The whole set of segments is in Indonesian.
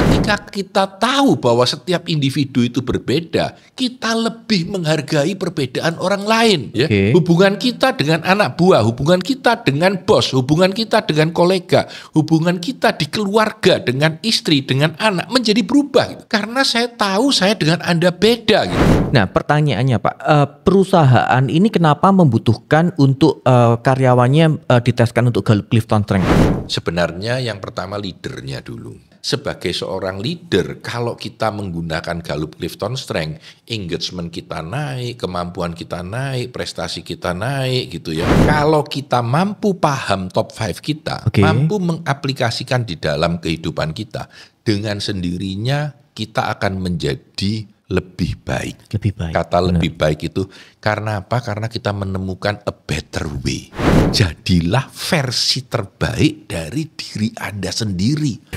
Ketika kita tahu bahwa setiap individu itu berbeda, kita lebih menghargai perbedaan orang lain. Ya. Hubungan kita dengan anak buah, hubungan kita dengan bos, hubungan kita dengan kolega, hubungan kita di keluarga, dengan istri, dengan anak menjadi berubah. Gitu. Karena saya tahu saya dengan Anda beda. Gitu. Nah pertanyaannya Pak, perusahaan ini kenapa membutuhkan untuk karyawannya diteskan untuk Gallup Clifton Strength? Sebenarnya yang pertama leadernya dulu. Sebagai seorang leader, kalau kita menggunakan Gallup Clifton Strength, engagement kita naik, kemampuan kita naik, prestasi kita naik gitu ya. Kalau kita mampu paham top 5 kita, mampu mengaplikasikan di dalam kehidupan kita, dengan sendirinya kita akan menjadi lebih baik. Lebih baik. Kata lebih baik itu karena apa? Karena kita menemukan a better way. Jadilah versi terbaik dari diri Anda sendiri.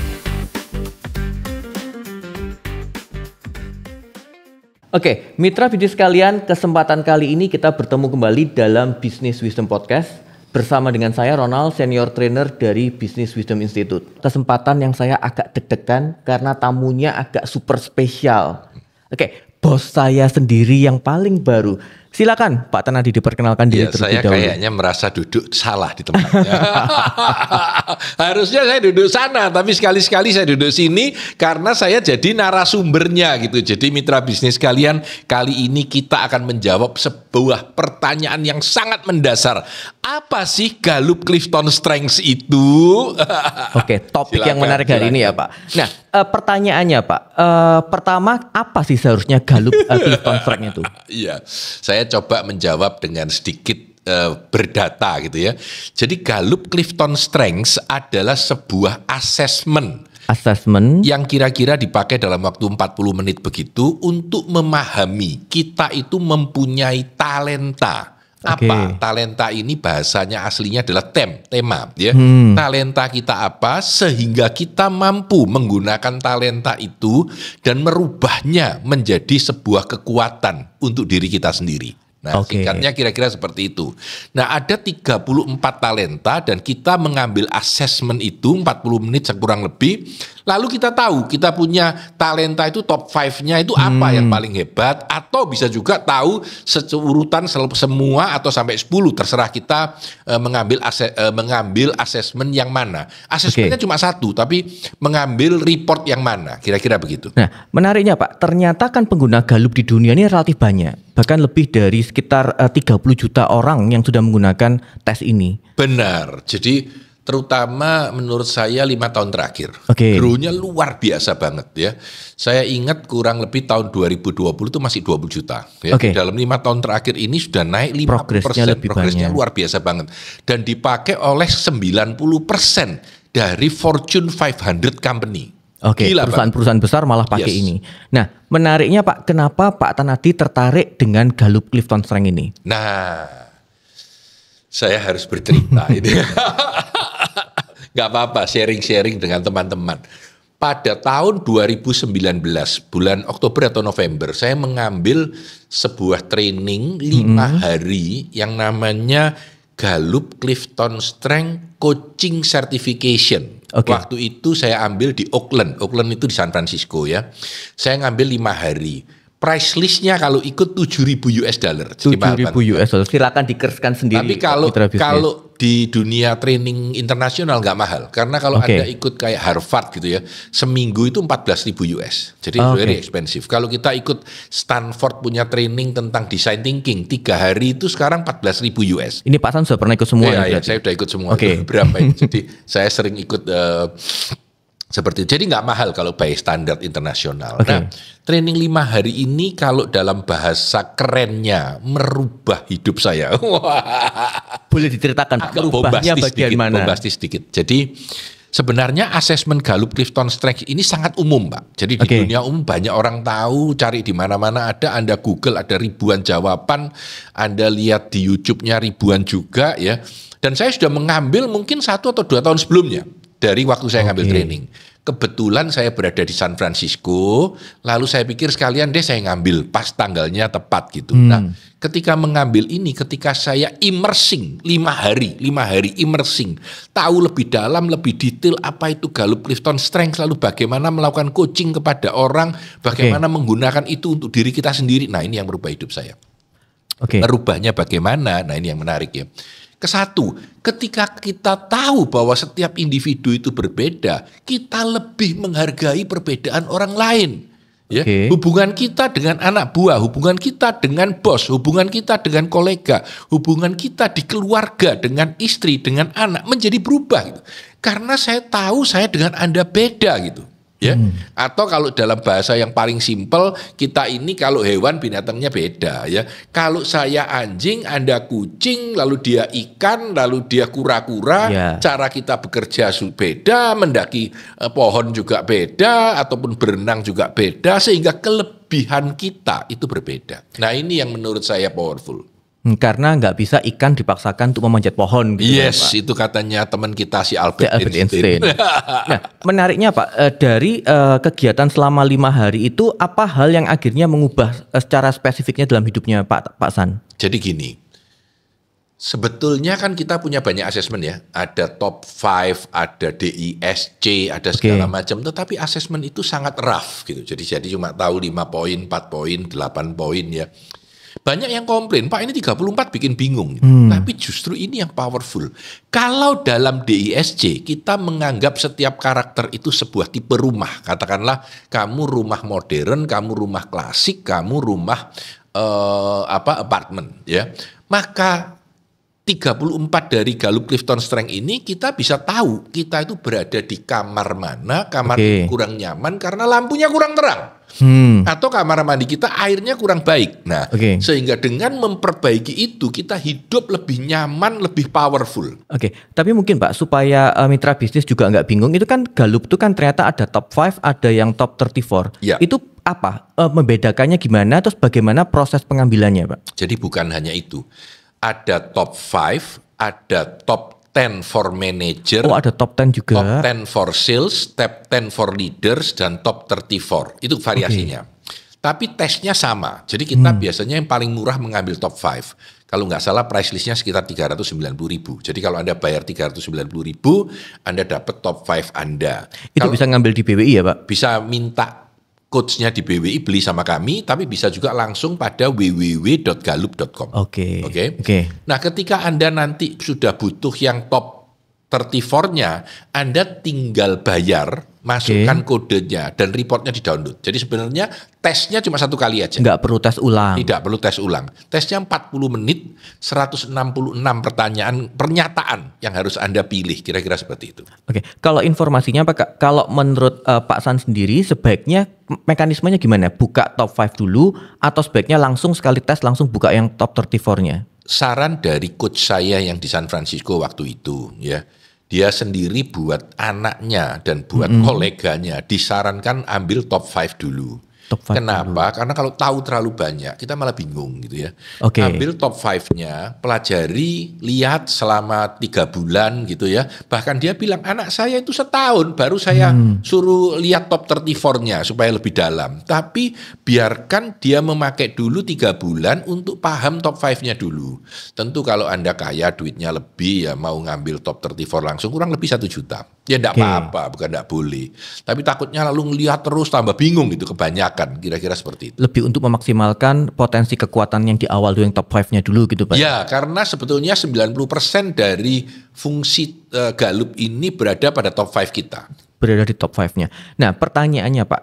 Oke, mitra bisnis sekalian, kesempatan kali ini kita bertemu kembali dalam Business Wisdom Podcast bersama dengan saya Ronald, senior trainer dari Business Wisdom Institute. Kesempatan yang saya agak deg-degan karena tamunya agak super spesial. Oke, bos saya sendiri yang paling baru. Silakan Pak Tanadi diperkenalkan diri terlebih dahulu. Saya kayaknya merasa duduk salah di tempatnya. Harusnya saya duduk sana, tapi sekali-sekali saya duduk sini karena saya jadi narasumbernya gitu. Jadi mitra bisnis kalian, kali ini kita akan menjawab sebuah pertanyaan yang sangat mendasar. Apa sih Gallup Clifton Strength itu? Oke, topik yang menarik hari ini ya Pak. Nah, pertanyaannya Pak, pertama apa sih seharusnya Gallup Clifton Strength itu? Iya, saya coba menjawab dengan sedikit berdata gitu ya. Jadi Gallup Clifton Strengths adalah sebuah assessment yang kira-kira dipakai dalam waktu 40 menit begitu untuk memahami kita itu mempunyai talenta. Apa? Talenta ini bahasanya aslinya adalah tema ya. Talenta kita apa sehingga kita mampu menggunakan talenta itu dan merubahnya menjadi sebuah kekuatan untuk diri kita sendiri. Nah, singkatnya kira-kira seperti itu. Nah, ada 34 talenta dan kita mengambil assessment itu 40 menit kurang lebih. Lalu kita tahu kita punya talenta itu top 5-nya itu apa yang paling hebat, atau bisa juga tahu urutan semua atau sampai 10, terserah kita mengambil assessment yang mana. Assessmentnya cuma satu, tapi mengambil report yang mana, kira-kira begitu. Nah, menariknya Pak, ternyata kan pengguna Gallup di dunia ini relatif banyak. Bahkan lebih dari sekitar 30 juta orang yang sudah menggunakan tes ini. Benar, jadi terutama menurut saya 5 tahun terakhir. Growth-nya luar biasa banget ya. Saya ingat kurang lebih tahun 2020 itu masih 20 juta. Ya. Dalam 5 tahun terakhir ini sudah naik 50%. Progresnya luar biasa banget. Dan dipakai oleh 90% dari Fortune 500 company. Perusahaan-perusahaan besar malah pakai ini. Nah, menariknya Pak, kenapa Pak Tanadi tertarik dengan Gallup Clifton Strength ini? Nah, saya harus bercerita ini. Gak apa-apa, sharing-sharing dengan teman-teman. Pada tahun 2019, bulan Oktober atau November, saya mengambil sebuah training 5 hari yang namanya Gallup Clifton Strength Coaching Certification. Waktu itu saya ambil di Oakland itu di San Francisco ya. Saya ngambil 5 hari. Price listnya kalau ikut $7.000. 7.000 US dollar. Silakan dikerskan sendiri. Tapi kalau di dunia training internasional nggak mahal, karena kalau Anda ikut kayak Harvard gitu ya, seminggu itu 14.000 US. Jadi very expensive. Kalau kita ikut Stanford punya training tentang design thinking 3 hari itu sekarang 14.000 US. Ini Pak San sudah pernah ikut semua? Iya, saya sudah ikut semua. Berapa ini? Jadi saya sering ikut. Seperti itu. Jadi nggak mahal kalau by standar internasional. Nah, training 5 hari ini kalau dalam bahasa kerennya merubah hidup saya. Boleh diceritakan merubahnya bagian mana? Bombastis sedikit. Jadi sebenarnya asesmen Gallup Clifton Strength ini sangat umum, Pak. Jadi di dunia umum banyak orang tahu, cari di mana-mana ada. Anda Google ada ribuan jawaban, Anda lihat di YouTube-nya ribuan juga ya. Dan saya sudah mengambil mungkin 1 atau 2 tahun sebelumnya. Dari waktu saya ngambil training. Kebetulan saya berada di San Francisco, lalu saya pikir sekalian deh saya ngambil pas tanggalnya tepat gitu. Nah, ketika mengambil ini, ketika saya immersing 5 hari immersing, tahu lebih dalam, lebih detail apa itu Gallup Clifton Strengths, lalu bagaimana melakukan coaching kepada orang, bagaimana menggunakan itu untuk diri kita sendiri. Nah, ini yang merubah hidup saya. Merubahnya bagaimana? Nah, ini yang menarik ya. Kesatu, ketika kita tahu bahwa setiap individu itu berbeda, kita lebih menghargai perbedaan orang lain. Ya, hubungan kita dengan anak buah, hubungan kita dengan bos, hubungan kita dengan kolega, hubungan kita di keluarga dengan istri, dengan anak menjadi berubah gitu. Karena saya tahu saya dengan Anda beda gitu. Ya, atau kalau dalam bahasa yang paling simpel, kita ini kalau hewan binatangnya beda ya. Kalau saya anjing, Anda kucing, lalu dia ikan, lalu dia kura-kura, cara kita bekerja beda, mendaki pohon juga beda, ataupun berenang juga beda, sehingga kelebihan kita itu berbeda. Nah, ini yang menurut saya powerful. Karena nggak bisa ikan dipaksakan untuk memanjat pohon. Gitu yes, Pak. Itu katanya teman kita si Albert Einstein. Nah, menariknya Pak, dari kegiatan selama 5 hari itu apa hal yang akhirnya mengubah secara spesifiknya dalam hidupnya Pak San? Jadi gini, sebetulnya kan kita punya banyak asesmen ya. Ada top 5, ada DISC, ada segala macam. Tetapi asesmen itu sangat rough gitu. Jadi cuma tahu 5 poin, 4 poin, 8 poin ya. Banyak yang komplain, Pak ini 34 bikin bingung. Tapi justru ini yang powerful. Kalau dalam DISC kita menganggap setiap karakter itu sebuah tipe rumah. Katakanlah kamu rumah modern, kamu rumah klasik, kamu rumah apartemen ya. Maka 34 dari Gallup Clifton Strength ini kita bisa tahu kita itu berada di kamar mana, kamar kurang nyaman karena lampunya kurang terang. Atau kamar mandi kita airnya kurang baik. Nah, sehingga dengan memperbaiki itu kita hidup lebih nyaman, lebih powerful. Tapi mungkin Pak supaya mitra bisnis juga nggak bingung, itu kan Gallup itu kan ternyata ada top 5, ada yang top 34. Itu apa? Membedakannya gimana? Terus bagaimana proses pengambilannya, Pak? Jadi bukan hanya itu. Ada top 5, ada top 10 for manager. Oh, ada top 10 juga. Top 10 for sales, top 10 for leaders, dan top 34. Itu variasinya. Tapi tesnya sama. Jadi kita biasanya yang paling murah mengambil top 5. Kalau nggak salah price listnya sekitar 390.000. Jadi kalau Anda bayar 390.000, Anda dapat top 5 Anda. Itu bisa ngambil di BWI ya Pak? Bisa minta coach-nya di BWI beli sama kami, tapi bisa juga langsung pada www.gallup.com. Oke. Nah, ketika Anda nanti sudah butuh yang top 34-nya, Anda tinggal bayar, masukkan kodenya, dan reportnya di-download. Jadi sebenarnya tesnya cuma 1 kali aja. Nggak perlu tes ulang. Tidak perlu tes ulang. Tesnya 40 menit, 166 pernyataan yang harus Anda pilih, kira-kira seperti itu. Kalau informasinya Pak, kalau menurut Pak San sendiri sebaiknya mekanismenya gimana? Buka top 5 dulu atau sebaiknya langsung sekali tes langsung buka yang top 34-nya? Saran dari coach saya yang di San Francisco waktu itu ya. Dia sendiri buat anaknya dan buat koleganya disarankan ambil top 5 dulu. Kenapa? Karena kalau tahu terlalu banyak, kita malah bingung gitu ya. Ambil top 5-nya, pelajari, lihat selama 3 bulan gitu ya. Bahkan dia bilang, anak saya itu setahun, baru saya suruh lihat top 34-nya supaya lebih dalam. Tapi biarkan dia memakai dulu 3 bulan untuk paham top 5-nya dulu. Tentu kalau Anda kaya, duitnya lebih, ya mau ngambil top 34 langsung, kurang lebih 1 juta. Ya enggak apa-apa, bukan enggak boleh. Tapi takutnya lalu ngelihat terus tambah bingung gitu, kebanyakan, kira-kira seperti itu. Lebih untuk memaksimalkan potensi kekuatan yang di awal dulu, yang top 5-nya dulu gitu Pak? Ya, karena sebetulnya 90% dari fungsi Gallup ini berada pada top 5 kita. Berada di top 5-nya. Nah, pertanyaannya Pak,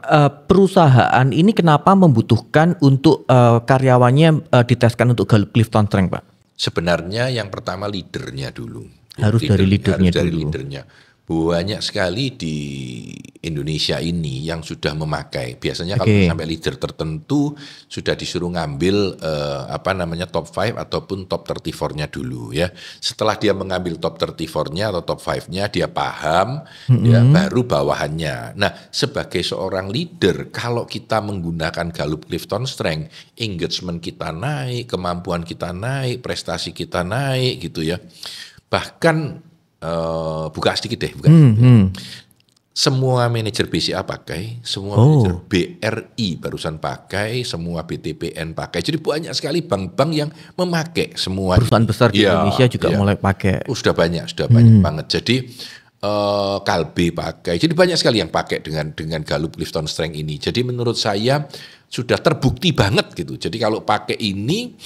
perusahaan ini kenapa membutuhkan untuk karyawannya diteskan untuk Gallup Clifton Strength Pak? Sebenarnya yang pertama leadernya dulu. Harus dari leadernya dulu. Banyak sekali di Indonesia ini yang sudah memakai. Biasanya kalau sampai leader tertentu sudah disuruh ngambil top 5 ataupun top 34-nya dulu ya. Setelah dia mengambil top 34-nya atau top 5-nya, dia paham ya, baru bawahannya. Nah, sebagai seorang leader, kalau kita menggunakan Gallup Clifton Strength, engagement kita naik, kemampuan kita naik, prestasi kita naik gitu ya. Bahkan buka sedikit deh, semua manajer BCA pakai, semua manajer BRI barusan pakai, semua BTPN pakai. Jadi banyak sekali bank-bank yang memakai semua. Perusahaan besar di Indonesia juga mulai pakai. Sudah banyak banget. Jadi Kalbe pakai. Jadi banyak sekali yang pakai dengan Gallup Clifton Strength ini. Jadi menurut saya sudah terbukti banget gitu. Jadi kalau pakai ini,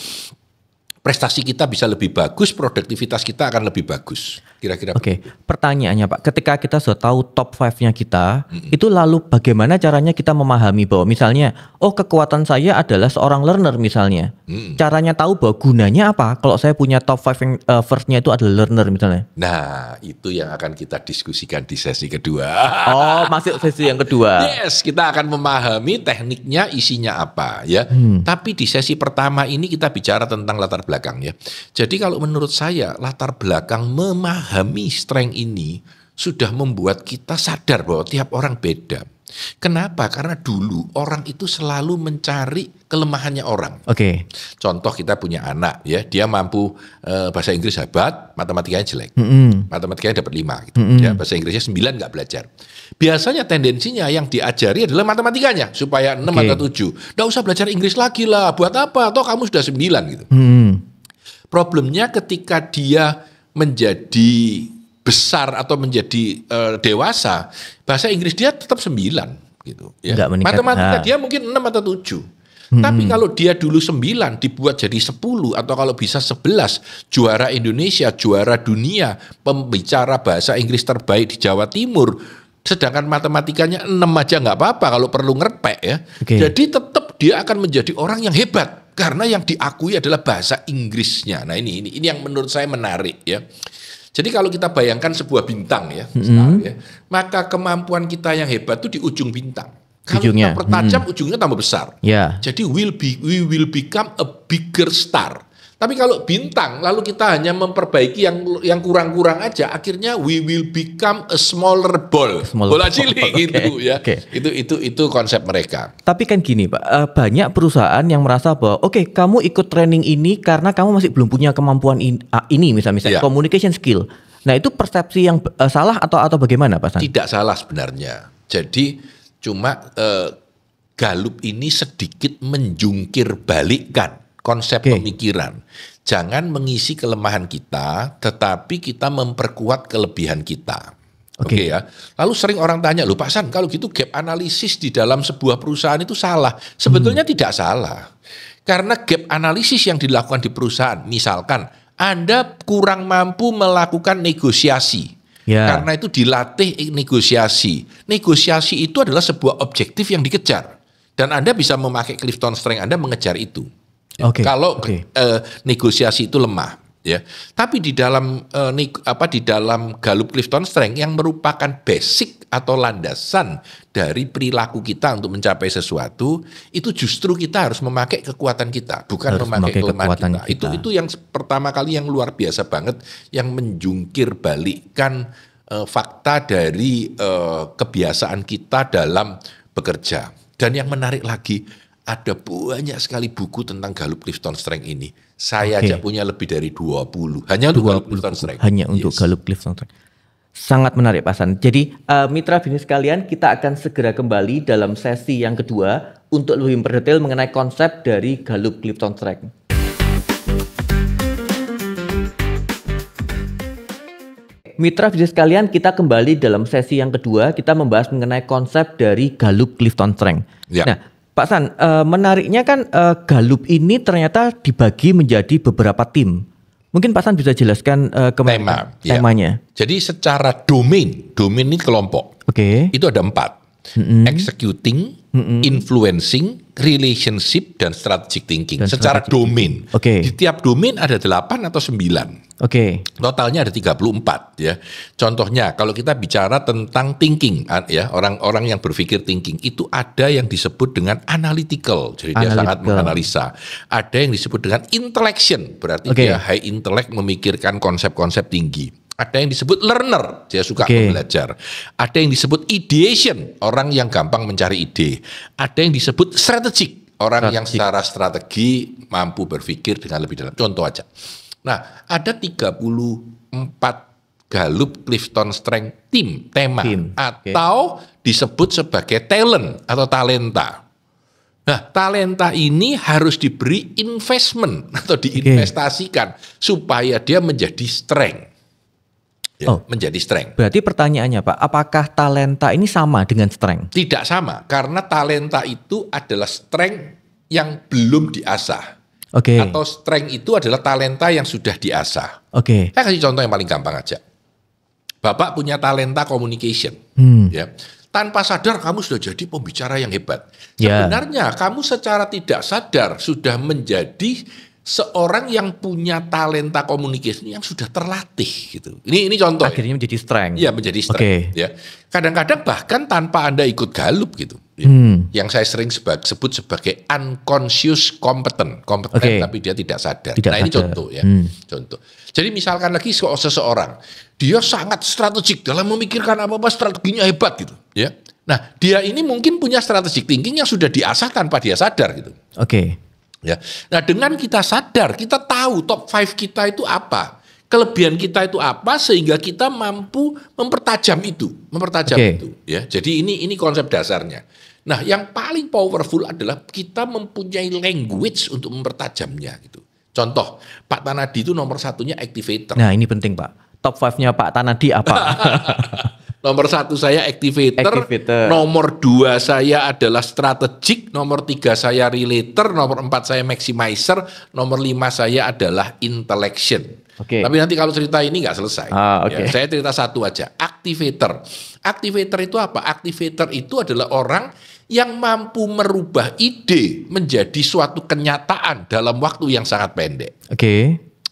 prestasi kita bisa lebih bagus, produktivitas kita akan lebih bagus. Kira-kira. Oke, pertanyaannya Pak, ketika kita sudah tahu top 5-nya kita, itu lalu bagaimana caranya kita memahami bahwa misalnya, kekuatan saya adalah seorang learner misalnya. Caranya tahu bahwa gunanya apa kalau saya punya top 5 yang first-nya itu adalah learner misalnya. Nah, itu yang akan kita diskusikan di sesi kedua. Masuk sesi yang kedua. Yes, kita akan memahami tekniknya, isinya apa ya. Tapi di sesi pertama ini kita bicara tentang latar belakang ya. Jadi kalau menurut saya latar belakang memahami strength ini sudah membuat kita sadar bahwa tiap orang beda. Kenapa? Karena dulu orang itu selalu mencari kelemahannya orang. Oke. Contoh kita punya anak ya, dia mampu bahasa Inggris hebat, matematikanya jelek. Matematikanya dapat 5 gitu. Ya, bahasa Inggrisnya 9 nggak belajar. Biasanya tendensinya yang diajari adalah matematikanya supaya 6 atau 7. Nggak usah belajar Inggris lagi lah, buat apa? Atau kamu sudah 9 gitu. Problemnya ketika dia menjadi besar atau menjadi dewasa, bahasa Inggris dia tetap 9 gitu ya. Matematika dia mungkin 6 atau 7. Tapi kalau dia dulu 9 dibuat jadi 10 atau kalau bisa 11, juara Indonesia, juara dunia, pembicara bahasa Inggris terbaik di Jawa Timur, sedangkan matematikanya 6 aja nggak apa-apa kalau perlu ngerpek ya. Jadi tetap dia akan menjadi orang yang hebat karena yang diakui adalah bahasa Inggrisnya. Nah ini yang menurut saya menarik ya. Jadi kalau kita bayangkan sebuah bintang ya, maka kemampuan kita yang hebat itu di ujung bintang. Kalau kita pertajam ujungnya tambah besar. Jadi we will become a bigger star. Tapi kalau bintang lalu kita hanya memperbaiki yang kurang-kurang aja, akhirnya we will become a smaller ball. Bola cilik gitu ya. Itu konsep mereka. Tapi kan gini Pak, banyak perusahaan yang merasa bahwa kamu ikut training ini karena kamu masih belum punya kemampuan ini misalnya communication skill. Nah, itu persepsi yang salah atau bagaimana Pak San? Tidak salah sebenarnya. Jadi cuma Gallup ini sedikit menjungkir balikkan konsep pemikiran. Jangan mengisi kelemahan kita, tetapi kita memperkuat kelebihan kita. Oke ya. Lalu sering orang tanya, loh Pak San, kalau gitu gap analisis di dalam sebuah perusahaan itu salah. Sebetulnya tidak salah. Karena gap analisis yang dilakukan di perusahaan, misalkan Anda kurang mampu melakukan negosiasi. Karena itu dilatih negosiasi. Negosiasi itu adalah sebuah objektif yang dikejar. Dan Anda bisa memakai Clifton Strength Anda mengejar itu. Kalau negosiasi itu lemah, ya. Tapi di dalam di dalam Gallup Clifton Strength yang merupakan basic atau landasan dari perilaku kita untuk mencapai sesuatu, itu justru kita harus memakai kekuatan kita, bukan memakai kelemahan kita. Itu yang pertama kali yang luar biasa banget, yang menjungkir balikkan fakta dari kebiasaan kita dalam bekerja. Dan yang menarik lagi, ada banyak sekali buku tentang Gallup Clifton Strength ini. Saya aja punya lebih dari 20. Hanya untuk Gallup Clifton Strength. Hanya untuk Gallup Clifton Strength. Sangat menarik Pak San. Jadi mitra bisnis kalian, kita akan segera kembali dalam sesi yang kedua untuk lebih memperdetail mengenai konsep dari Gallup Clifton Strength. Mitra bisnis kalian, kita kembali dalam sesi yang kedua. Kita membahas mengenai konsep dari Gallup Clifton Strength. Nah, Pak San, menariknya kan Gallup ini ternyata dibagi menjadi beberapa tim. Mungkin Pak San bisa jelaskan temanya. Jadi secara domain ini kelompok. Itu ada 4. Executing, influencing, relationship, dan strategic thinking. Secara domain. Di tiap domain ada 8 atau 9. Totalnya ada 34 ya. Contohnya kalau kita bicara tentang thinking ya, orang-orang yang berpikir thinking itu ada yang disebut dengan analytical, jadi dia sangat menganalisa. Ada yang disebut dengan intellection, berarti dia high intellect, memikirkan konsep-konsep tinggi. Ada yang disebut learner, dia suka belajar. Ada yang disebut ideation, orang yang gampang mencari ide. Ada yang disebut strategic, orang yang secara strategi mampu berpikir dengan lebih dalam. Contoh aja. Nah, ada 34 Gallup Clifton Strength Team, tema, atau disebut sebagai talent atau talenta. Nah, talenta ini harus diberi investment atau diinvestasikan supaya dia menjadi strength. Ya, menjadi strength. Berarti pertanyaannya Pak, apakah talenta ini sama dengan strength? Tidak sama, karena talenta itu adalah strength yang belum diasah. Atau strength itu adalah talenta yang sudah diasah. Saya kasih contoh yang paling gampang aja. Bapak punya talenta communication, ya. Tanpa sadar kamu sudah jadi pembicara yang hebat. Sebenarnya kamu secara tidak sadar sudah menjadi seorang yang punya talenta komunikasi yang sudah terlatih gitu. Ini contoh. Akhirnya menjadi strength. Iya, menjadi strength. Ya. Kadang-kadang bahkan tanpa Anda ikut Gallup gitu. Ya. Yang saya sering sebut sebagai unconscious competent tapi dia tidak sadar. Ini contoh ya. Contoh. Jadi misalkan lagi seseorang, dia sangat strategik dalam memikirkan apa-apa, strateginya hebat gitu. Ya. Nah, dia ini mungkin punya strategic thinking yang sudah diasah tanpa dia sadar gitu. Ya. Nah, dengan kita sadar, kita tahu top 5 kita itu apa, kelebihan kita itu apa, sehingga kita mampu mempertajam itu. Ya. Jadi ini konsep dasarnya. Nah, yang paling powerful adalah kita mempunyai language untuk mempertajamnya gitu. Contoh, Pak Tanadi itu nomor satunya activator. Nah, ini penting Pak. Top 5-nya Pak Tanadi apa? Nomor 1 saya activator. Nomor 2 saya adalah strategik, nomor 3 saya relator, nomor 4 saya maximizer, nomor 5 saya adalah intellection. Tapi nanti kalau cerita ini nggak selesai. Ya, saya cerita satu aja, activator. Activator itu apa? Activator itu adalah orang yang mampu merubah ide menjadi suatu kenyataan dalam waktu yang sangat pendek.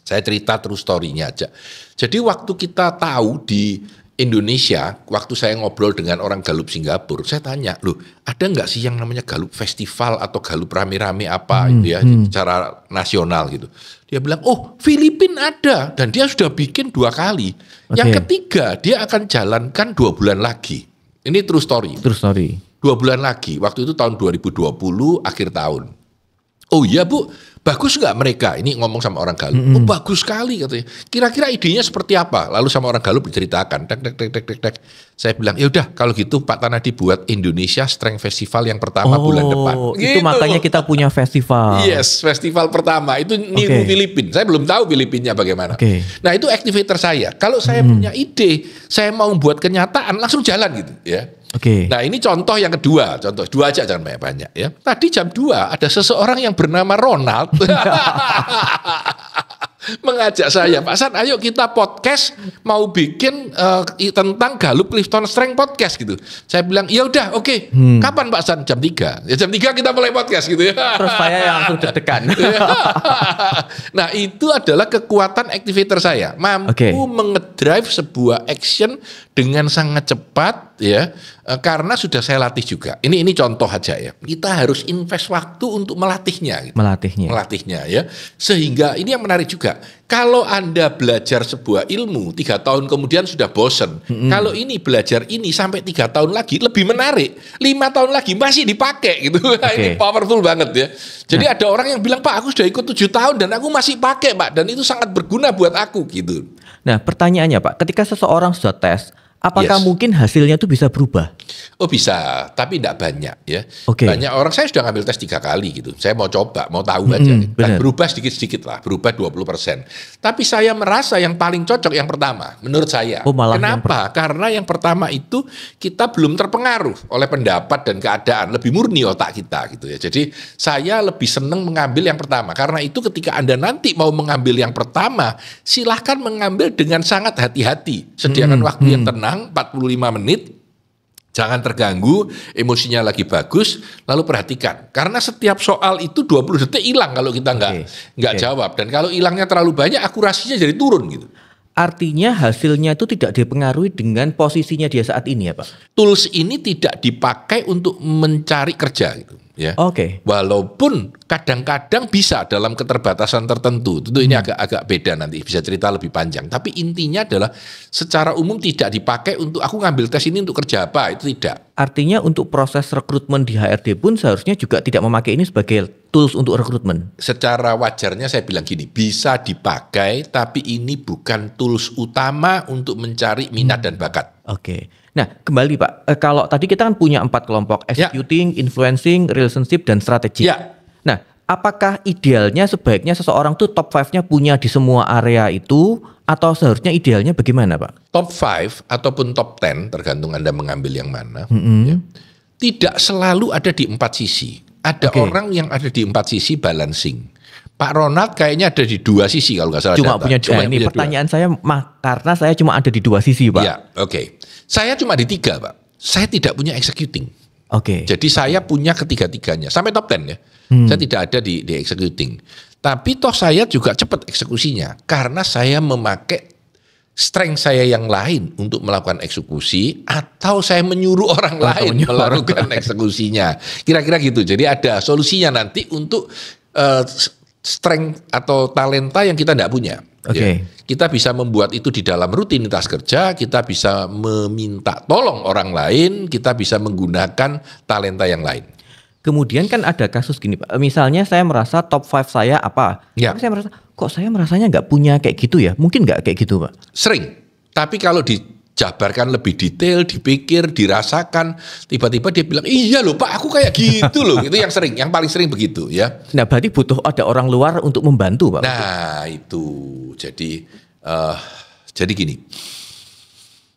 Saya cerita true story-nya aja. Jadi waktu kita tahu di Indonesia, waktu saya ngobrol dengan orang Gallup Singapura, saya tanya, loh ada nggak sih yang namanya Gallup Festival atau Gallup rame-rame apa secara nasional gitu. Dia bilang, oh Filipina ada, dan dia sudah bikin 2 kali. Yang ketiga, dia akan jalankan 2 bulan lagi. Ini true story. 2 bulan lagi, waktu itu tahun 2020, akhir tahun. Oh iya Bu, bagus nggak mereka? Ini ngomong sama orang Gallup. Oh bagus sekali katanya. Kira-kira idenya seperti apa? Lalu sama orang Gallup diceritakan. Tek. Saya bilang, ya udah kalau gitu Pak Tanadi buat Indonesia Strength Festival yang pertama bulan depan. Itu gitu. Makanya kita punya festival. Yes, festival pertama itu niru Filipina. Saya belum tahu Filipina bagaimana. Nah itu activator saya. Kalau saya punya ide, saya mau buat kenyataan, langsung jalan gitu ya. Nah ini contoh yang kedua, contoh 2 aja jangan banyak-banyak ya. Tadi jam 2 ada seseorang yang bernama Ronald mengajak saya, Pak San, ayo kita podcast, mau bikin tentang Gallup Clifton Strength podcast gitu. Saya bilang, ya udah, oke. Kapan Pak San? Jam 3. Ya jam 3 kita mulai podcast gitu ya. Terus saya yang langsung deg-degan. Nah, itu adalah kekuatan activator saya, mampu mengedrive sebuah action dengan sangat cepat ya. Karena sudah saya latih juga. Ini contoh aja ya. Kita harus invest waktu untuk melatihnya. Gitu. Melatihnya ya. Sehingga ini yang menarik juga. Kalau Anda belajar sebuah ilmu 3 tahun kemudian sudah bosen. Kalau ini belajar ini sampai 3 tahun lagi lebih menarik. 5 tahun lagi masih dipakai gitu. Ini powerful banget ya. Jadi ada orang yang bilang, Pak aku sudah ikut 7 tahun dan aku masih pakai Pak. Dan itu sangat berguna buat aku gitu. Nah pertanyaannya Pak, ketika seseorang sudah tes, apakah mungkin hasilnya itu bisa berubah? Oh bisa, tapi tidak banyak ya. Banyak orang, saya sudah ngambil tes 3 kali gitu. Saya mau coba, mau tahu aja. Dan berubah sedikit-sedikit lah, berubah 20%. Tapi saya merasa yang paling cocok yang pertama, menurut saya. Kenapa? Karena yang pertama itu kita belum terpengaruh oleh pendapat dan keadaan, lebih murni otak kita gitu ya. Jadi saya lebih senang mengambil yang pertama. Karena itu ketika Anda nanti mau mengambil yang pertama, silahkan mengambil dengan sangat hati-hati. Sediakan waktu yang tenang, 45 menit. Jangan terganggu, emosinya lagi bagus, lalu perhatikan. Karena setiap soal itu 20 detik hilang kalau kita nggak jawab. Dan kalau hilangnya terlalu banyak, akurasinya jadi turun gitu. Artinya hasilnya itu tidak dipengaruhi dengan posisinya dia saat ini ya Pak? Tools ini tidak dipakai untuk mencari kerja gitu. ya. Walaupun kadang-kadang bisa dalam keterbatasan tertentu. Tentu ini agak beda, nanti bisa cerita lebih panjang. Tapi intinya adalah secara umum tidak dipakai untuk aku ngambil tes ini untuk kerja apa, itu tidak. Artinya untuk proses rekrutmen di HRD pun seharusnya juga tidak memakai ini sebagai tools untuk rekrutmen. Secara wajarnya saya bilang gini, bisa dipakai tapi ini bukan tools utama untuk mencari minat dan bakat. Nah, kembali Pak, kalau tadi kita kan punya 4 kelompok, executing, influencing, relationship, dan strategic. Nah, apakah idealnya sebaiknya seseorang tuh top 5-nya punya di semua area itu, atau seharusnya idealnya bagaimana Pak? Top 5 ataupun top 10, tergantung Anda mengambil yang mana, ya, tidak selalu ada di 4 sisi. Ada orang yang ada di 4 sisi balancing. Pak Ronald kayaknya ada di 2 sisi kalau nggak salah. Ini pertanyaan saya, karena saya cuma ada di 2 sisi Pak. Ya, saya cuma di 3 Pak. Saya tidak punya executing. Jadi saya punya ketiga-tiganya sampai top 10 ya. Saya tidak ada di executing. Tapi toh saya juga cepat eksekusinya karena saya memakai strength saya yang lain untuk melakukan eksekusi, atau saya menyuruh orang lain melakukan eksekusinya. Kira-kira gitu. Jadi ada solusinya nanti untuk strength atau talenta yang kita tidak punya. Ya. Kita bisa membuat itu di dalam rutinitas kerja, kita bisa meminta tolong orang lain, kita bisa menggunakan talenta yang lain. Kemudian kan ada kasus gini Pak, misalnya saya merasa top 5 saya apa, tapi saya merasa, kok saya merasanya nggak punya kayak gitu ya, mungkin nggak kayak gitu Pak? Sering, tapi kalau dijabarkan lebih detail, dipikir, dirasakan, tiba-tiba dia bilang, iya loh Pak, aku kayak gitu loh. Itu yang sering, yang paling sering begitu ya. Nah berarti butuh ada orang luar untuk membantu Pak? Nah itu, jadi gini,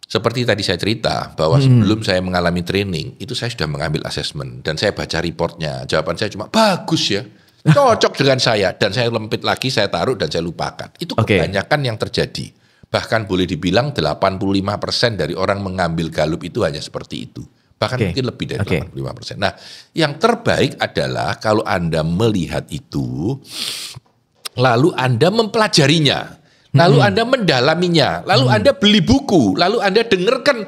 seperti tadi saya cerita bahwa sebelum saya mengalami training, itu saya sudah mengambil asesmen dan saya baca reportnya. Jawaban saya cuma bagus ya, cocok dengan saya, dan saya lempit lagi, saya taruh dan saya lupakan. Itu kebanyakan yang terjadi. Bahkan boleh dibilang 85% dari orang mengambil Gallup itu hanya seperti itu. Bahkan mungkin lebih dari 85%. Nah, yang terbaik adalah kalau Anda melihat itu, lalu Anda mempelajarinya. Lalu Anda mendalaminya, lalu Anda beli buku, lalu Anda dengarkan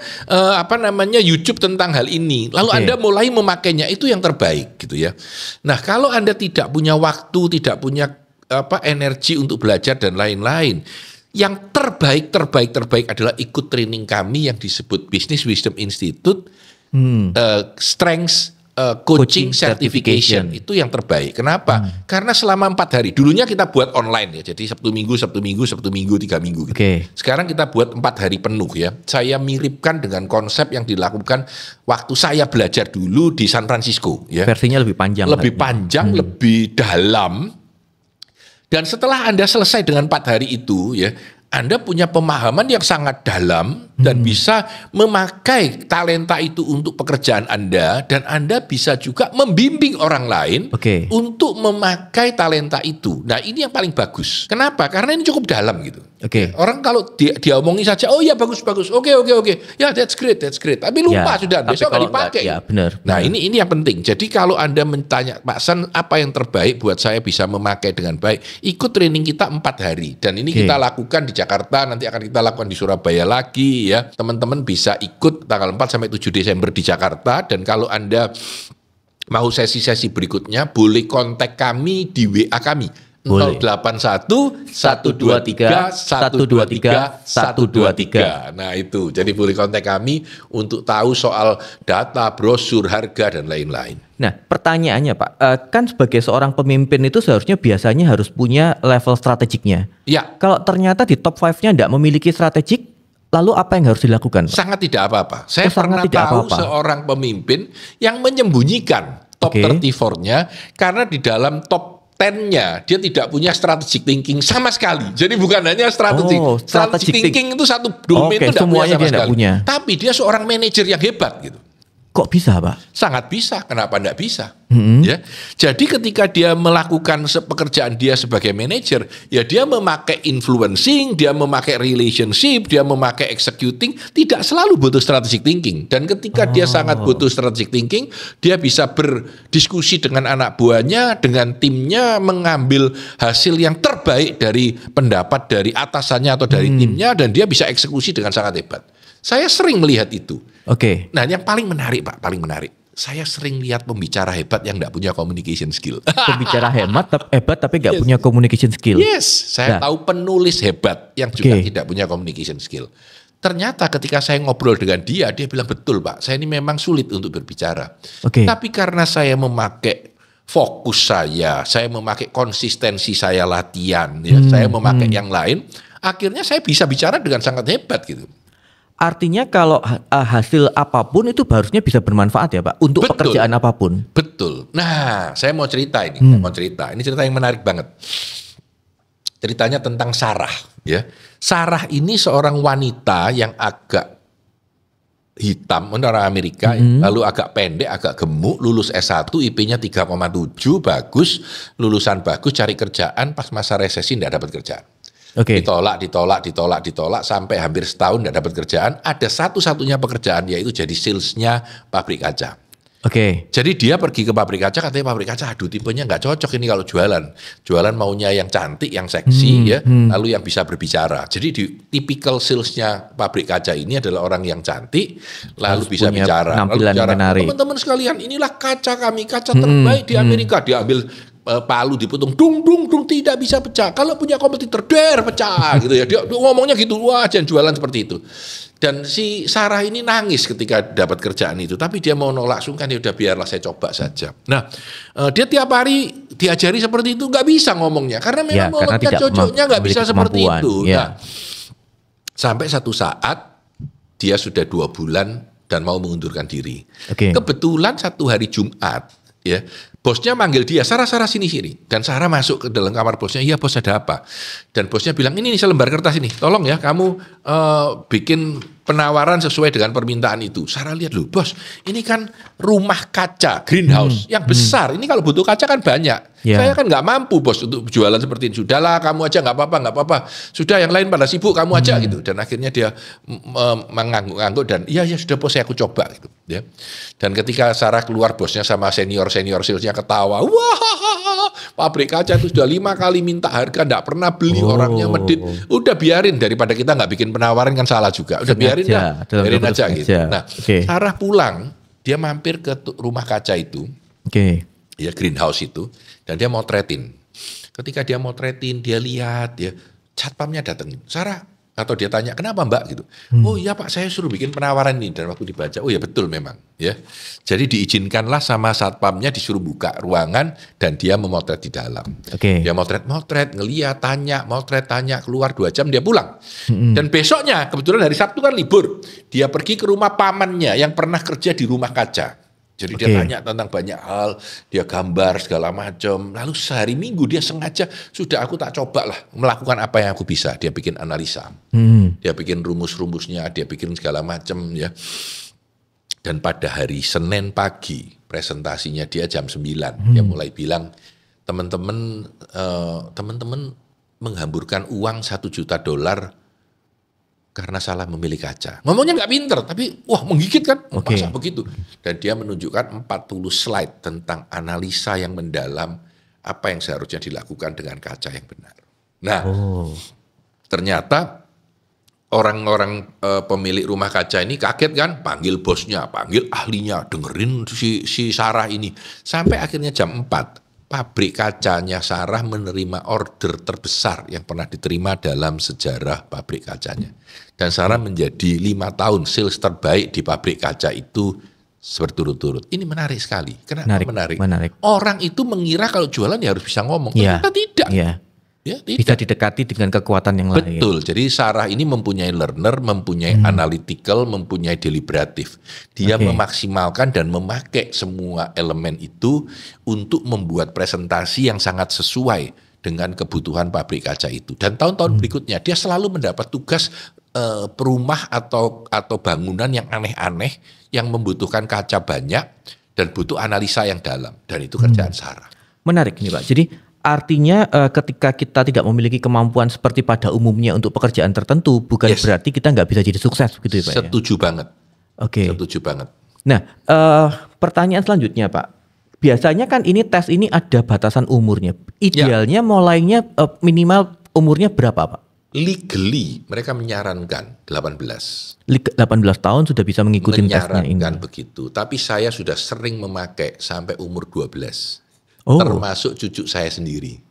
YouTube tentang hal ini, lalu Anda mulai memakainya, itu yang terbaik gitu ya. Nah, kalau Anda tidak punya waktu, tidak punya energi untuk belajar dan lain-lain, yang terbaik adalah ikut training kami yang disebut Business Wisdom Institute, Strengths Coaching Certification. Itu yang terbaik. Kenapa? Karena selama 4 hari. Dulunya kita buat online ya. Jadi Sabtu Minggu, 3 minggu gitu. Sekarang kita buat 4 hari penuh ya. Saya miripkan dengan konsep yang dilakukan waktu saya belajar dulu di San Francisco ya. Versinya lebih panjang. Lebih dalam. Dan setelah Anda selesai dengan 4 hari itu ya, Anda punya pemahaman yang sangat dalam dan bisa memakai talenta itu untuk pekerjaan Anda, dan Anda bisa juga membimbing orang lain untuk memakai talenta itu. Nah, ini yang paling bagus. Kenapa? Karena ini cukup dalam gitu. Orang kalau dia omongin saja, oh ya bagus, oke, ya that's great. Tapi lupa sudah, besok nggak dipakai. Nah, ini yang penting. Jadi kalau Anda mentanya, Pak San, apa yang terbaik buat saya bisa memakai dengan baik, ikut training kita 4 hari. Dan ini kita lakukan di Jakarta, nanti akan kita lakukan di Surabaya lagi ya. Teman-teman bisa ikut tanggal 4 sampai 7 Desember di Jakarta, dan kalau Anda mau sesi-sesi berikutnya boleh kontak kami di WA kami 081 123 123 123. Nah itu, jadi boleh kontak kami untuk tahu soal data, brosur, harga dan lain-lain. Nah, pertanyaannya Pak, kan sebagai seorang pemimpin itu seharusnya biasanya harus punya level strategiknya. Ya. Kalau ternyata di top 5-nya tidak memiliki strategik, lalu apa yang harus dilakukan Pak? Sangat tidak apa-apa. Saya pernah tahu seorang pemimpin yang menyembunyikan top 34-nya karena di dalam top 10-nya dia tidak punya strategic thinking sama sekali. Jadi bukan hanya strategic thinking itu satu domain itu tidak punya sama sekali. Tapi dia seorang manajer yang hebat gitu. Kok bisa Pak? Sangat bisa, kenapa enggak bisa? Ya. Jadi ketika dia melakukan pekerjaan dia sebagai manajer, ya dia memakai influencing, dia memakai relationship, dia memakai executing, tidak selalu butuh strategic thinking. Dan ketika dia sangat butuh strategic thinking, dia bisa berdiskusi dengan anak buahnya, dengan timnya, mengambil hasil yang terbaik dari pendapat dari atasannya atau dari timnya, dan dia bisa eksekusi dengan sangat hebat. Saya sering melihat itu. Nah, yang paling menarik Pak, paling menarik. saya sering lihat pembicara hebat yang nggak punya communication skill. Pembicara hebat tapi nggak punya communication skill. Yes, saya tahu penulis hebat yang juga tidak punya communication skill. Ternyata ketika saya ngobrol dengan dia bilang betul Pak, saya ini memang sulit untuk berbicara. Tapi karena saya memakai fokus saya memakai konsistensi saya latihan, ya, saya memakai yang lain, akhirnya saya bisa bicara dengan sangat hebat gitu. Artinya kalau hasil apapun itu harusnya bisa bermanfaat ya Pak untuk pekerjaan apapun. Betul. Nah, saya mau cerita ini, Ini cerita yang menarik banget. Ceritanya tentang Sarah, ya. Sarah ini seorang wanita yang agak hitam, orang Amerika, lalu agak pendek, agak gemuk, lulus S1, IP-nya 3,7, bagus, lulusan bagus, cari kerjaan, pas masa resesi tidak dapat kerjaan. Ditolak, sampai hampir setahun tidak dapat kerjaan. Ada satu-satunya pekerjaan yaitu jadi salesnya pabrik kaca. Jadi dia pergi ke pabrik kaca, katanya pabrik kaca, aduh tipenya nggak cocok ini kalau jualan maunya yang cantik, yang seksi, ya, lalu yang bisa berbicara. Jadi di tipikal salesnya pabrik kaca ini adalah orang yang cantik, lalu bisa bicara, lalu bicara, teman-teman sekalian, inilah kaca kami, kaca terbaik di Amerika. Dia ambil palu diputung, dung, tidak bisa pecah. Kalau punya kompetitor, pecah gitu ya. Dia ngomongnya gitu, wah jangan jualan seperti itu. Dan si Sarah ini nangis ketika dapat kerjaan itu, tapi dia mau nolak sungkan, ya udah biarlah saya coba saja. Nah, dia tiap hari diajari seperti itu, nggak bisa ngomongnya, karena memang mulutnya cocoknya nggak bisa seperti itu. Nah, sampai satu saat dia sudah 2 bulan dan mau mengundurkan diri. Kebetulan satu hari Jumat, ya, bosnya manggil dia, Sarah sini. Dan Sarah masuk ke dalam kamar bosnya, iya bos ada apa? Dan bosnya bilang, ini selembar kertas ini, tolong ya kamu bikin penawaran sesuai dengan permintaan itu. Sarah lihat, loh bos, ini kan rumah kaca, greenhouse yang besar, ini kalau butuh kaca kan banyak. Saya kan nggak mampu bos untuk jualan seperti ini. Sudahlah kamu aja, nggak apa-apa. Sudah yang lain pada sibuk, kamu aja gitu. Dan akhirnya dia mengangguk dan iya sudah bos, aku coba gitu. Ya. Dan ketika Sarah keluar, bosnya sama senior salesnya ketawa. Wah, pabrik kaca itu sudah 5 kali minta harga, nggak pernah beli, orangnya medit. Udah biarin, daripada kita nggak bikin penawaran kan salah juga. Udah biarin aja gitu. Nah, Sarah pulang, dia mampir ke rumah kaca itu, ya greenhouse itu, dan dia motretin. Ketika dia motretin, dia lihat, ya satpamnya datang, Sarah, atau dia tanya, kenapa mbak gitu? Oh iya pak, saya suruh bikin penawaran ini. Dan waktu dibaca, oh ya betul memang. Ya, jadi diizinkanlah sama satpamnya, disuruh buka ruangan dan dia memotret di dalam. Dia motret, ngeliat, tanya, keluar 2 jam dia pulang. Dan besoknya, kebetulan hari Sabtu kan libur, dia pergi ke rumah pamannya yang pernah kerja di rumah kaca. Jadi dia tanya tentang banyak hal, dia gambar segala macam. Lalu sehari Minggu dia sengaja, sudah aku tak coba lah melakukan apa yang aku bisa. Dia bikin analisa, dia bikin rumus-rumusnya, dia bikin segala macam ya. Dan pada hari Senin pagi presentasinya dia jam 9, dia mulai bilang, teman-teman menghamburkan uang $1 juta karena salah memilih kaca. Ngomongnya nggak pinter, tapi wah menggigit kan, masa begitu. Dan dia menunjukkan 40 slide tentang analisa yang mendalam apa yang seharusnya dilakukan dengan kaca yang benar. Nah, ternyata orang-orang pemilik rumah kaca ini kaget kan, panggil bosnya, panggil ahlinya, dengerin si Sarah ini. Sampai akhirnya jam 4. Pabrik kacanya Sarah menerima order terbesar yang pernah diterima dalam sejarah pabrik kacanya. Dan Sarah menjadi 5 tahun sales terbaik di pabrik kaca itu berturut-turut. Ini menarik sekali. Kenapa menarik? Orang itu mengira kalau jualan ya harus bisa ngomong. Ternyata tidak. Ya, bisa didekati dengan kekuatan yang lain. Betul. Jadi Sarah ini mempunyai learner, mempunyai analytical, mempunyai deliberatif. Dia memaksimalkan dan memakai semua elemen itu untuk membuat presentasi yang sangat sesuai dengan kebutuhan pabrik kaca itu. Dan tahun-tahun berikutnya dia selalu mendapat tugas perumah atau bangunan yang aneh-aneh yang membutuhkan kaca banyak dan butuh analisa yang dalam. Dan itu kerjaan Sarah. Menarik ini Pak. Jadi artinya ketika kita tidak memiliki kemampuan seperti pada umumnya untuk pekerjaan tertentu, bukan berarti kita nggak bisa jadi sukses gitu ya Pak? Setuju banget. Setuju banget. Nah, pertanyaan selanjutnya Pak. Biasanya kan ini tes ini ada batasan umurnya. Idealnya mulainya minimal umurnya berapa Pak? legally mereka menyarankan 18. 18 tahun sudah bisa mengikuti tesnya ini. Menyarankan begitu, tapi saya sudah sering memakai sampai umur 12. Termasuk cucu saya sendiri.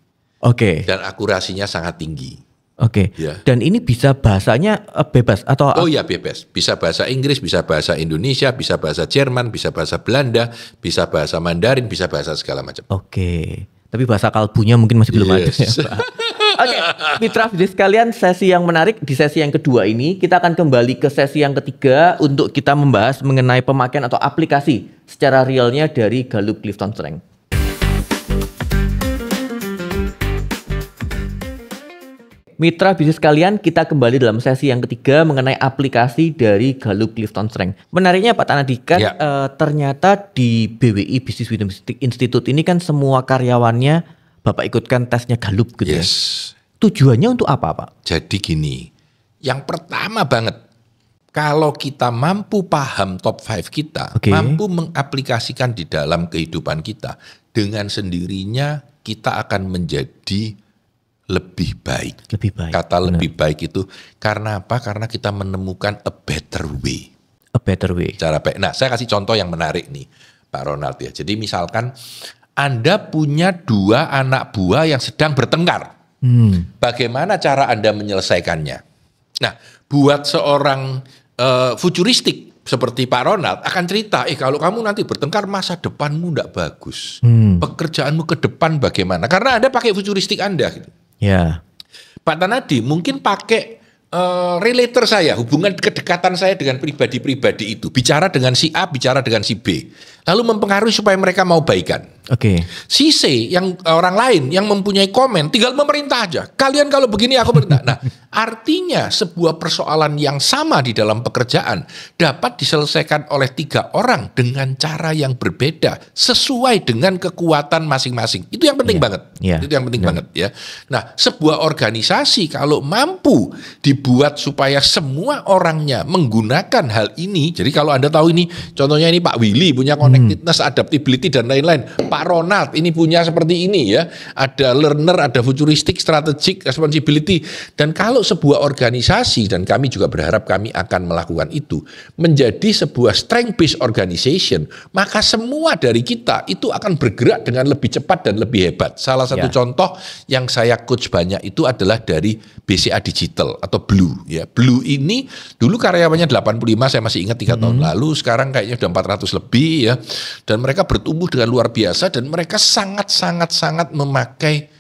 Dan akurasinya sangat tinggi. Ya. Dan ini bisa bahasanya bebas atau? Oh ya, bebas. Bisa bahasa Inggris, bisa bahasa Indonesia, bisa bahasa Jerman, bisa bahasa Belanda, bisa bahasa Mandarin, bisa bahasa segala macam. Tapi bahasa kalbunya mungkin masih belum ada. Mitra bisnis sekalian, sesi yang menarik di sesi yang kedua ini kita akan kembali ke sesi yang ketiga untuk kita membahas mengenai pemakaian atau aplikasi secara realnya dari Gallup Clifton Strength. Mitra bisnis sekalian, kita kembali dalam sesi yang ketiga mengenai aplikasi dari Gallup Clifton Strength. Menariknya Pak Tanadi kan ternyata di BWI Business Wisdom Institute ini kan semua karyawannya Bapak ikutkan tesnya Gallup gitu ya. Tujuannya untuk apa Pak? Jadi gini, yang pertama banget, kalau kita mampu paham top 5 kita, mampu mengaplikasikan di dalam kehidupan kita, dengan sendirinya kita akan menjadi lebih baik. Kata lebih baik itu karena apa? Karena kita menemukan a better way. Cara baik. Nah, saya kasih contoh yang menarik nih, Pak Ronald ya. Jadi misalkan Anda punya 2 anak buah yang sedang bertengkar. Bagaimana cara Anda menyelesaikannya? Nah, buat seorang futuristik seperti Pak Ronald akan cerita, kalau kamu nanti bertengkar masa depanmu tidak bagus. Pekerjaanmu ke depan bagaimana? Karena Anda pakai futuristik Anda gitu. Pak Tanadi mungkin pakai relator saya, hubungan kedekatan saya dengan pribadi-pribadi itu, bicara dengan si A, bicara dengan si B, lalu mempengaruhi supaya mereka mau baikan. Si C yang orang lain yang mempunyai komen tinggal memerintah aja. Kalian kalau begini aku memerintah. Nah, artinya sebuah persoalan yang sama di dalam pekerjaan dapat diselesaikan oleh 3 orang dengan cara yang berbeda sesuai dengan kekuatan masing-masing. Itu yang penting banget. Itu yang penting banget ya. Nah, sebuah organisasi kalau mampu dibuat supaya semua orangnya menggunakan hal ini. Jadi kalau Anda tahu ini, contohnya ini Pak Willy punya connectedness, adaptability dan lain-lain. Pak Ronald ini punya seperti ini ya. Ada learner, ada futuristic, strategic, responsibility. Dan kalau sebuah organisasi, dan kami juga berharap kami akan melakukan itu, menjadi sebuah strength based organization, maka semua dari kita itu akan bergerak dengan lebih cepat dan lebih hebat. Salah satu contoh yang saya coach banyak itu adalah dari BCA Digital atau Blue ya. Blue ini dulu karyawannya 85, saya masih ingat 3 tahun lalu, sekarang kayaknya udah 400 lebih ya. Dan mereka bertumbuh dengan luar biasa dan mereka sangat memakai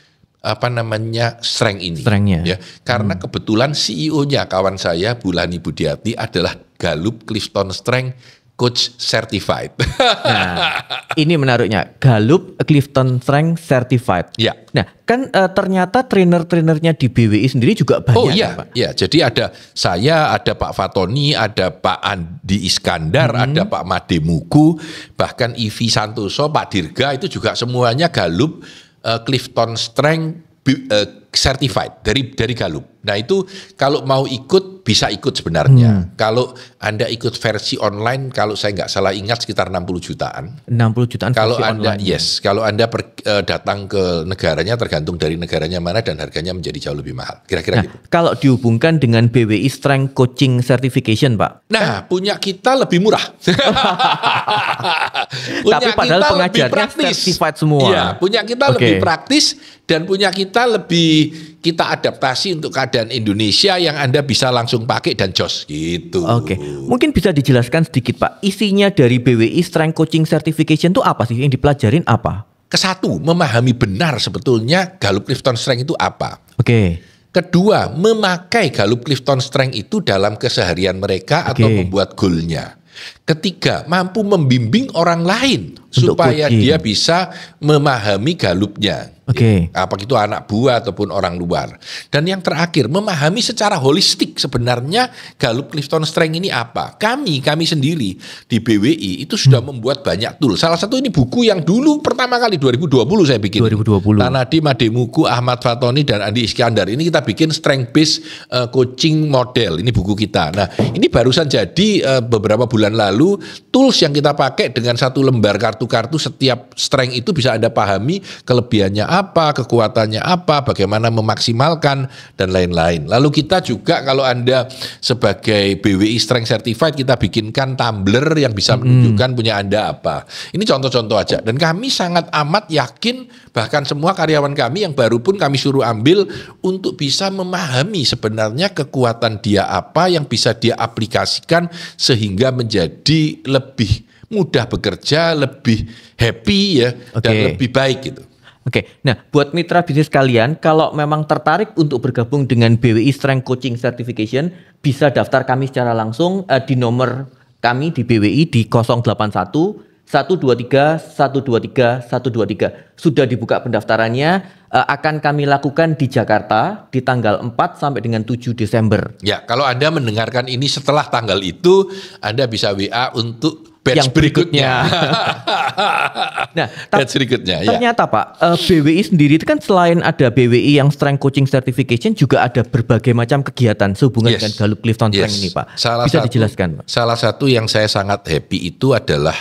strength ini. Ya. Karena kebetulan CEO-nya kawan saya Bulani Budiati adalah Gallup Clifton Strength Coach Certified. Nah, ini menariknya, Gallup Clifton Strength Certified. Nah, kan ternyata trainer-trainernya di BWI sendiri juga banyak. Pak? Jadi ada saya, ada Pak Fatoni, ada Pak Andi Iskandar, ada Pak Mademuku, bahkan Ivi Santoso, Pak Dirga, itu juga semuanya Gallup Clifton Strength Certified dari Gallup. Nah itu kalau mau ikut bisa ikut sebenarnya. Kalau Anda ikut versi online, kalau saya nggak salah ingat sekitar 60 jutaan. 60 jutaan kalau versi Anda online. Kalau Anda datang ke negaranya, tergantung dari negaranya mana dan harganya menjadi jauh lebih mahal. Kira-kira gitu. Kalau dihubungkan dengan BWI Strength Coaching Certification, Pak. Nah, punya kita lebih murah. Tapi padahal pengajarnya certified semua. Iya, punya kita lebih praktis dan punya kita lebih kita adaptasi untuk keadaan Indonesia yang Anda bisa langsung pakai dan jos gitu. Mungkin bisa dijelaskan sedikit Pak, isinya dari BWI Strength Coaching Certification itu apa sih, yang dipelajarin apa? Kesatu, memahami benar sebetulnya Gallup Clifton Strength itu apa. Kedua, memakai Gallup Clifton Strength itu dalam keseharian mereka atau membuat goalnya. Ketiga, mampu membimbing orang lain untuk supaya dia bisa memahami Gallupnya. Apa itu anak buah ataupun orang luar. Dan yang terakhir, memahami secara holistik sebenarnya Gallup Clifton Strength ini apa. Kami sendiri di BWI itu sudah membuat banyak tool. Salah satu ini buku yang dulu pertama kali 2020 saya bikin. 2020. Tanadi Mademuku, Ahmad Fatoni dan Andi Iskandar. Ini kita bikin strength based coaching model. Ini buku kita. Nah, ini barusan jadi beberapa bulan lalu tools yang kita pakai dengan 1 lembar kartu satu kartu setiap strength itu bisa Anda pahami kelebihannya apa, kekuatannya apa, bagaimana memaksimalkan dan lain-lain. Lalu kita juga kalau Anda sebagai BWI Strength Certified kita bikinkan tumbler yang bisa menunjukkan punya Anda apa. Ini contoh-contoh aja dan kami sangat amat yakin bahkan semua karyawan kami yang baru pun kami suruh ambil untuk bisa memahami sebenarnya kekuatan dia apa yang bisa dia aplikasikan sehingga menjadi lebih mudah bekerja, lebih happy ya, dan lebih baik gitu. Oke, nah buat mitra bisnis kalian, kalau memang tertarik untuk bergabung dengan BWI Strength Coaching Certification, bisa daftar kami secara langsung di nomor kami di BWI di 081 123 123 123. Sudah dibuka pendaftarannya, akan kami lakukan di Jakarta di tanggal 4 sampai dengan 7 Desember. Ya, kalau Anda mendengarkan ini setelah tanggal itu, Anda bisa WA untuk batch yang berikutnya. Nah, batch berikutnya. Ternyata Pak, BWI sendiri itu kan selain ada BWI yang Strength Coaching Certification, juga ada berbagai macam kegiatan sehubungan dengan Gallup Clifton Strength ini Pak. Bisa dijelaskan Pak? Salah satu yang saya sangat happy itu adalah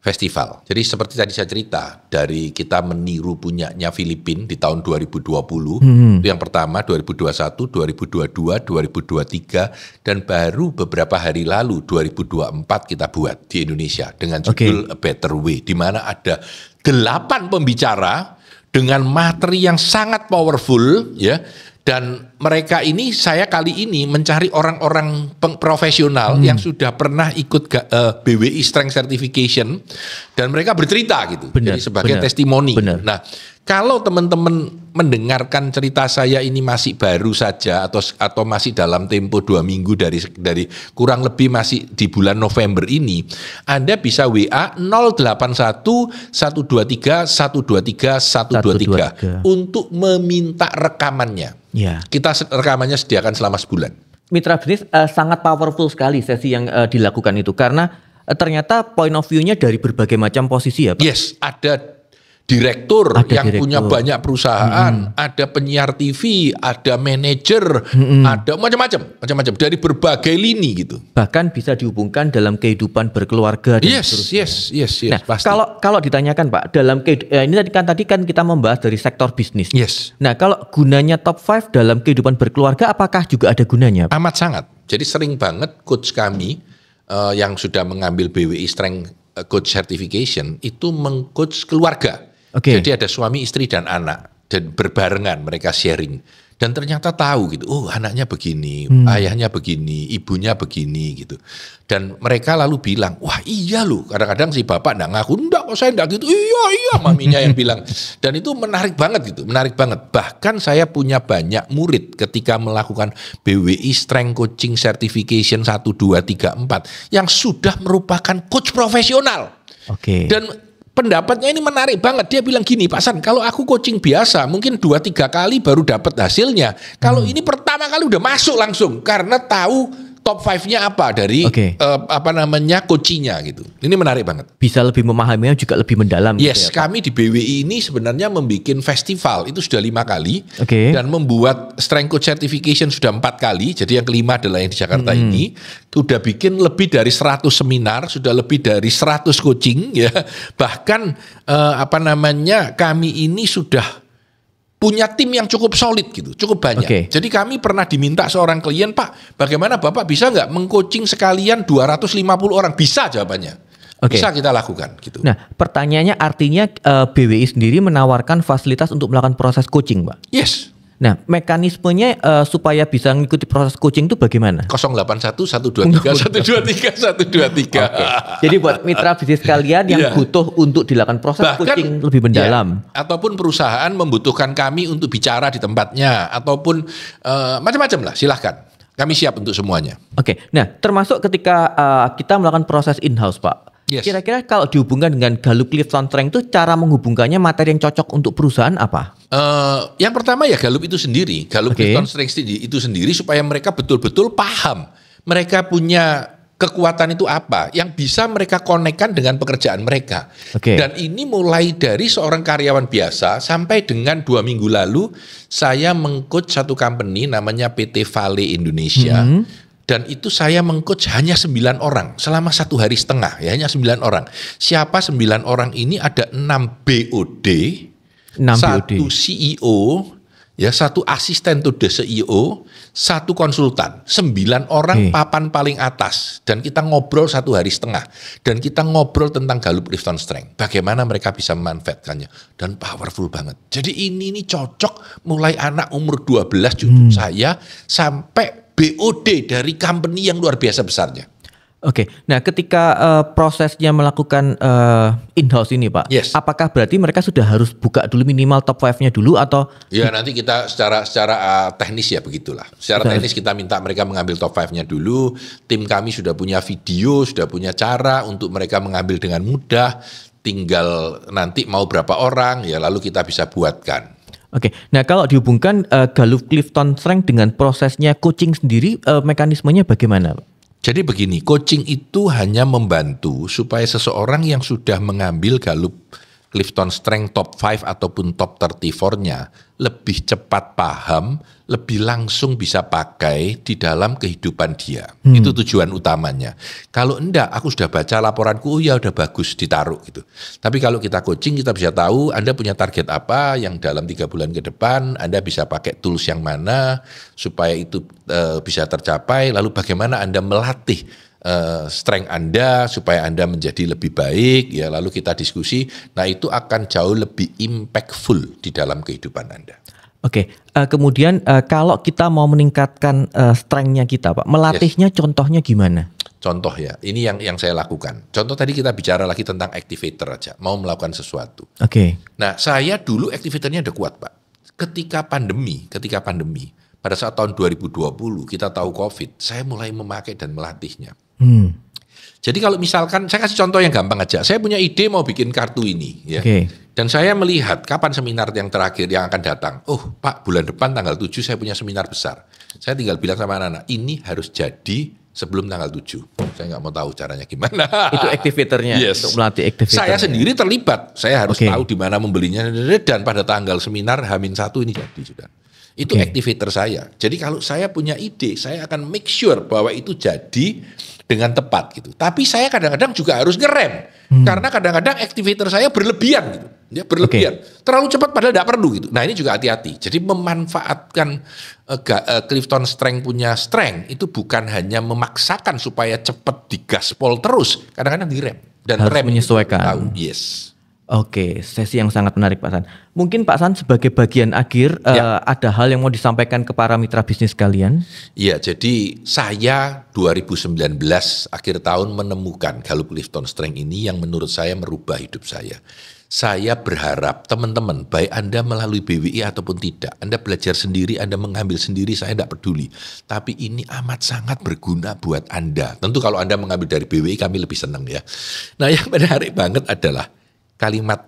festival. Jadi seperti tadi saya cerita, dari kita meniru punyanya Filipina di tahun 2020, itu yang pertama 2021, 2022, 2023, dan baru beberapa hari lalu 2024 kita buat di Indonesia dengan judul A Better Way, di mana ada 8 pembicara dengan materi yang sangat powerful ya. Dan mereka ini, saya kali ini mencari orang-orang profesional yang sudah pernah ikut BWI Strength Certification dan mereka bercerita gitu. Jadi sebagai testimoni. Nah, kalau teman-teman mendengarkan cerita saya ini masih baru saja atau masih dalam tempo 2 minggu dari kurang lebih masih di bulan November ini, Anda bisa WA 081 123 123 123 untuk meminta rekamannya. Ya. Kita rekamannya sediakan selama sebulan. Mitra bisnis sangat powerful sekali sesi yang dilakukan itu karena ternyata point of view-nya dari berbagai macam posisi ya Pak? Yes, ada direktur yang punya banyak perusahaan, ada penyiar TV, ada manajer, ada macam-macam dari berbagai lini gitu. Bahkan bisa dihubungkan dalam kehidupan berkeluarga dan seterusnya. Yes, nah, pasti. Kalau ditanyakan Pak, dalam ini tadi kan kita membahas dari sektor bisnis. Yes. Nah, kalau gunanya top 5 dalam kehidupan berkeluarga, apakah juga ada gunanya? Amat sangat. Jadi sering banget coach kami yang sudah mengambil BWI Strength Coach Certification itu mengcoach keluarga. Jadi ada suami, istri, dan anak dan berbarengan mereka sharing dan ternyata tahu gitu, oh anaknya begini, ayahnya begini, ibunya begini gitu. Dan mereka lalu bilang, wah iya loh, kadang-kadang si bapak enggak ngaku, enggak kok saya enggak gitu, iya maminya yang bilang. Dan itu menarik banget gitu, menarik banget. Bahkan saya punya banyak murid ketika melakukan BWI Strength Coaching Certification 1, 2, 3, 4 yang sudah merupakan coach profesional. Dan pendapatnya ini menarik banget. Dia bilang gini, Pak San, kalau aku coaching biasa mungkin 2-3 kali baru dapat hasilnya. Kalau ini pertama kali udah masuk langsung karena tahu top 5-nya apa dari coachingnya gitu. Ini menarik banget. Bisa lebih memahaminya juga lebih mendalam. Yes, gitu ya, kami di BWI ini sebenarnya membuat festival itu sudah 5 kali dan membuat Strength Coach Certification sudah 4 kali. Jadi yang kelima adalah yang di Jakarta ini. Sudah bikin lebih dari 100 seminar, sudah lebih dari 100 coaching ya. Bahkan kami ini sudah punya tim yang cukup solid gitu, cukup banyak. Jadi kami pernah diminta seorang klien, Pak, bagaimana Bapak bisa nggak mengcoaching sekalian 250 orang? Bisa jawabannya. Bisa kita lakukan gitu. Nah, pertanyaannya artinya BWI sendiri menawarkan fasilitas untuk melakukan proses coaching, Pak? Yes. Nah, mekanismenya supaya bisa mengikuti proses coaching itu bagaimana? 081 123 123 123. Jadi buat mitra bisnis kalian yang butuh untuk dilakukan proses coaching lebih mendalam, ataupun perusahaan membutuhkan kami untuk bicara di tempatnya, ataupun macam-macam lah, silahkan. Kami siap untuk semuanya. Nah termasuk ketika kita melakukan proses in-house Pak. Kira-kira kalau dihubungkan dengan Gallup Clifton Strength itu cara menghubungkannya materi yang cocok untuk perusahaan apa? Yang pertama ya Gallup itu sendiri, Gallup Clifton Strength itu sendiri supaya mereka betul-betul paham mereka punya kekuatan itu apa yang bisa mereka konekkan dengan pekerjaan mereka. Dan ini mulai dari seorang karyawan biasa sampai dengan 2 minggu lalu saya meng-coach satu company namanya PT Vale Indonesia. Dan itu saya mengcoach hanya 9 orang selama 1 hari setengah, ya hanya 9 orang. Siapa 9 orang ini? Ada 6 BOD, 1 CEO, ya 1 asisten to the CEO, 1 konsultan, 9 orang papan paling atas, dan kita ngobrol 1 hari setengah, dan kita ngobrol tentang Gallup Clifton Strength, bagaimana mereka bisa memanfaatkannya, dan powerful banget. Jadi ini cocok mulai anak umur 12 cucu saya sampai BOD dari company yang luar biasa besarnya. Oke, nah ketika prosesnya melakukan in-house ini Pak, apakah berarti mereka sudah harus buka dulu minimal top 5-nya dulu atau? Ya nanti kita secara teknis ya begitulah. Secara teknis kita minta mereka mengambil top 5-nya dulu. Tim kami sudah punya video, sudah punya cara untuk mereka mengambil dengan mudah. Tinggal nanti mau berapa orang ya lalu kita bisa buatkan. Oke, nah kalau dihubungkan Gallup Clifton Strength dengan prosesnya coaching sendiri, mekanismenya bagaimana Pak? Jadi begini, coaching itu hanya membantu supaya seseorang yang sudah mengambil Gallup Clifton Strength top 5 ataupun top 34-nya lebih cepat paham, lebih langsung bisa pakai di dalam kehidupan dia. Itu tujuan utamanya. Kalau enggak, aku sudah baca laporanku, ya udah bagus, ditaruh gitu. Tapi kalau kita coaching, kita bisa tahu Anda punya target apa yang dalam 3 bulan ke depan, Anda bisa pakai tools yang mana supaya itu bisa tercapai, lalu bagaimana Anda melatih strength Anda supaya Anda menjadi lebih baik, ya lalu kita diskusi. Nah itu akan jauh lebih impactful di dalam kehidupan Anda. Oke, kemudian kalau kita mau meningkatkan strength-nya kita Pak, melatihnya contohnya gimana? Contoh ya, ini yang saya lakukan. Contoh tadi kita bicara lagi tentang activator aja, mau melakukan sesuatu. Oke. Nah saya dulu activatornya udah kuat Pak. Ketika pandemi, pada saat tahun 2020 kita tahu COVID, saya mulai memakai dan melatihnya. Jadi kalau misalkan, saya kasih contoh yang gampang aja. Saya punya ide mau bikin kartu ini, ya. Dan saya melihat kapan seminar yang terakhir yang akan datang. Oh Pak, bulan depan tanggal 7 saya punya seminar besar. Saya tinggal bilang sama anak-anak, ini harus jadi sebelum tanggal 7. Saya nggak mau tahu caranya gimana. Itu activatornya, untuk melatih activator. Saya sendiri terlibat. Saya harus tahu di mana membelinya, dan pada tanggal seminar H-1 ini jadi sudah. Itu activator saya. Jadi kalau saya punya ide, saya akan make sure bahwa itu jadi dengan tepat gitu. Tapi saya kadang-kadang juga harus ngerem. Karena kadang-kadang activator saya berlebihan gitu. Ya, berlebihan. Terlalu cepat padahal tidak perlu gitu. Nah ini juga hati-hati. Jadi memanfaatkan Clifton Strength punya strength itu bukan hanya memaksakan supaya cepat digaspol terus. Kadang-kadang direm. Dan harus rem menyesuaikan. Tahu. Yes. Oke, sesi yang sangat menarik Pak San. Mungkin Pak San sebagai bagian akhir ada hal yang mau disampaikan ke para mitra bisnis kalian? Iya, jadi saya 2019 akhir tahun menemukan Gallup Clifton Strength ini yang menurut saya merubah hidup saya. Saya berharap teman-teman, baik Anda melalui BWI ataupun tidak, Anda belajar sendiri, Anda mengambil sendiri, saya tidak peduli. Tapi ini amat sangat berguna buat Anda. Tentu kalau Anda mengambil dari BWI kami lebih senang ya. Nah yang menarik banget adalah kalimat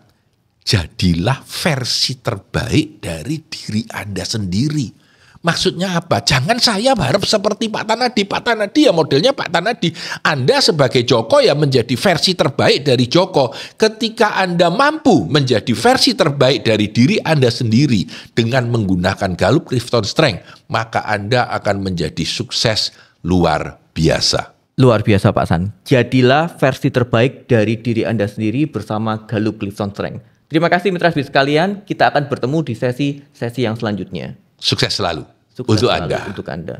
jadilah versi terbaik dari diri Anda sendiri. Maksudnya apa? Jangan saya berharap seperti Pak Tanadi. Pak Tanadi ya modelnya Pak Tanadi. Anda sebagai Joko ya menjadi versi terbaik dari Joko. Ketika Anda mampu menjadi versi terbaik dari diri Anda sendiri dengan menggunakan Gallup Clifton Strength, maka Anda akan menjadi sukses luar biasa. Luar biasa Pak San. Jadilah versi terbaik dari diri Anda sendiri bersama Gallup Clifton Strength. Terima kasih mitra bisnis sekalian. Kita akan bertemu di sesi yang selanjutnya. Sukses selalu. Sukses untuk selalu Anda. Untuk Anda.